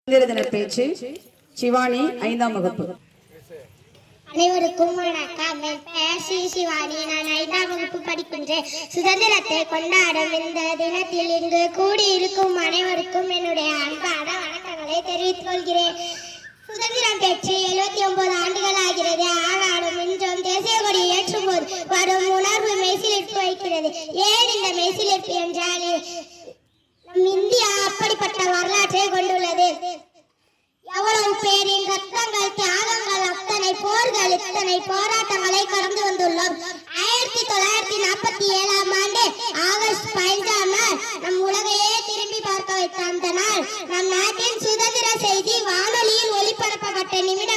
தின பேச்சு சிவானி 5ஆம் வகுப்பு. அனைவருக்கும் வணக்கம். என் பெயர் ஸ்ரீ சிவானி. நான் 5ஆம் வகுப்பு படிக்கின்றேன். சுதந்திரத்தை கொண்டாடும் இந்த தினத்தில் இங்கு கூடியிருக்கும் அனைவருக்கும் என்னுடைய அன்பான வணக்கங்களை தெரிவித்துக் கொள்கிறேன். சுதந்திரம் பெற்று 79 ஆண்டுகள் ஆகிறது. ஆனாலும் இன்றும் தேசிய கொடியை ஏற்றும் போது வரும் உணர்வு மெய்சிலிர்ப்பு வைக்கிறது. ஏன் இந்த மெய்சிலிர்ப்பு என்றால், நம் இந்தியா அப்படிப்பட்ட வரலாற்றை கொண்டுள்ளது. எவ்வளவு பேரின் ரத்தங்கள், தியாகங்கள், அத்தனை போர்கள், இத்தனை போராட்டங்களை கடந்து வந்துள்ளோம். 1947ஆம் ஆண்டு ஆகஸ்ட் 15ஆம் நாள் நம் உலகையே திரும்பி பார்க்க வைத்த அந்த நாள் நம் நாட்டின் சுதந்திர செய்தி வானொலியில் ஒளிபரப்பப்பட்ட நிமிடம்